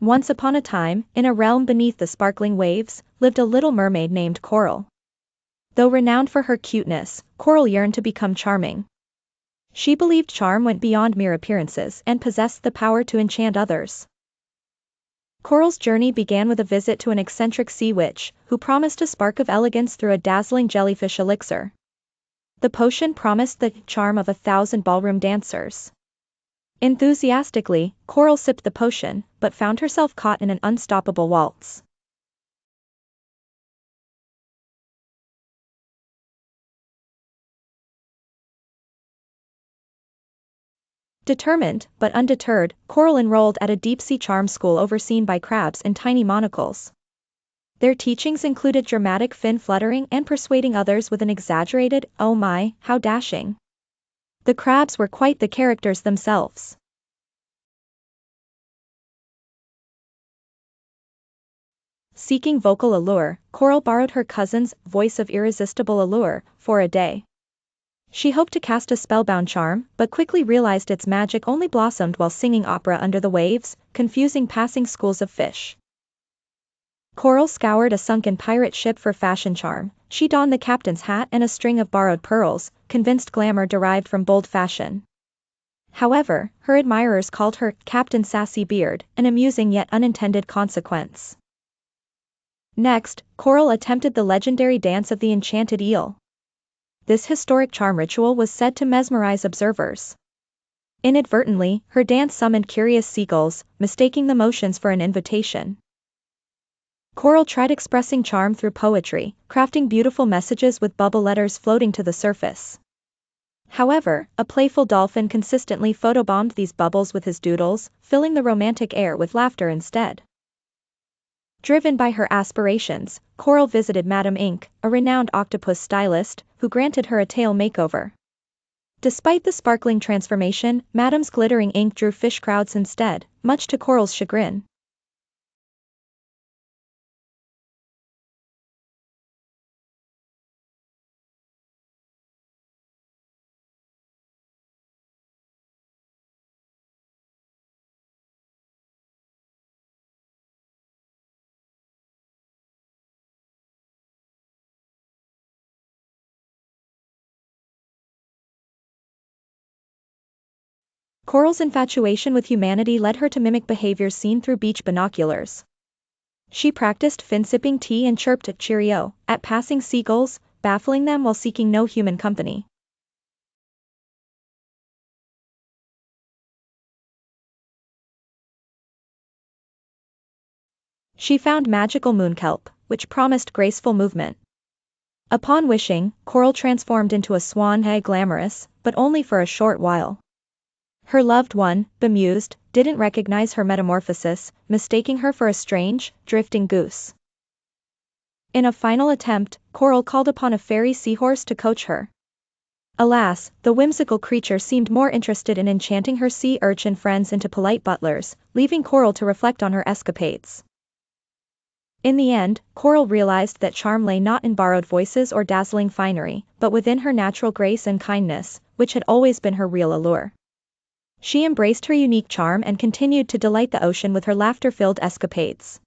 Once upon a time, in a realm beneath the sparkling waves, lived a little mermaid named Coral. Though renowned for her cuteness, Coral yearned to become charming. She believed charm went beyond mere appearances and possessed the power to enchant others. Coral's journey began with a visit to an eccentric sea witch, who promised a spark of elegance through a dazzling jellyfish elixir. The potion promised the charm of 1,000 ballroom dancers. Enthusiastically, Coral sipped the potion, but found herself caught in an unstoppable waltz. Determined, but undeterred, Coral enrolled at a deep-sea charm school overseen by crabs in tiny monocles. Their teachings included dramatic fin fluttering and persuading others with an exaggerated, "Oh my, how dashing." The crabs were quite the characters themselves. Seeking vocal allure, Coral borrowed her cousin's voice of irresistible allure for a day. She hoped to cast a spellbound charm, but quickly realized its magic only blossomed while singing opera under the waves, confusing passing schools of fish. Coral scoured a sunken pirate ship for fashion charm. She donned the captain's hat and a string of borrowed pearls, convinced glamour derived from bold fashion. However, her admirers called her Captain Sassybeard, an amusing yet unintended consequence. Next, Coral attempted the legendary dance of the enchanted eel. This historic charm ritual was said to mesmerize observers. Inadvertently, her dance summoned curious seagulls, mistaking the motions for an invitation. Coral tried expressing charm through poetry, crafting beautiful messages with bubble letters floating to the surface. However, a playful dolphin consistently photobombed these bubbles with his doodles, filling the romantic air with laughter instead. Driven by her aspirations, Coral visited Madame Ink, a renowned octopus stylist, who granted her a tail makeover. Despite the sparkling transformation, Madame's glittering ink drew fish crowds instead, much to Coral's chagrin. Coral's infatuation with humanity led her to mimic behaviors seen through beach binoculars. She practiced fin-sipping tea and chirped a cheerio at passing seagulls, baffling them while seeking no human company. She found magical moonkelp, which promised graceful movement. Upon wishing, Coral transformed into a swan, glamorous, but only for a short while. Her loved one, bemused, didn't recognize her metamorphosis, mistaking her for a strange, drifting goose. In a final attempt, Coral called upon a fairy seahorse to coach her. Alas, the whimsical creature seemed more interested in enchanting her sea urchin friends into polite butlers, leaving Coral to reflect on her escapades. In the end, Coral realized that charm lay not in borrowed voices or dazzling finery, but within her natural grace and kindness, which had always been her real allure. She embraced her unique charm and continued to delight the ocean with her laughter-filled escapades.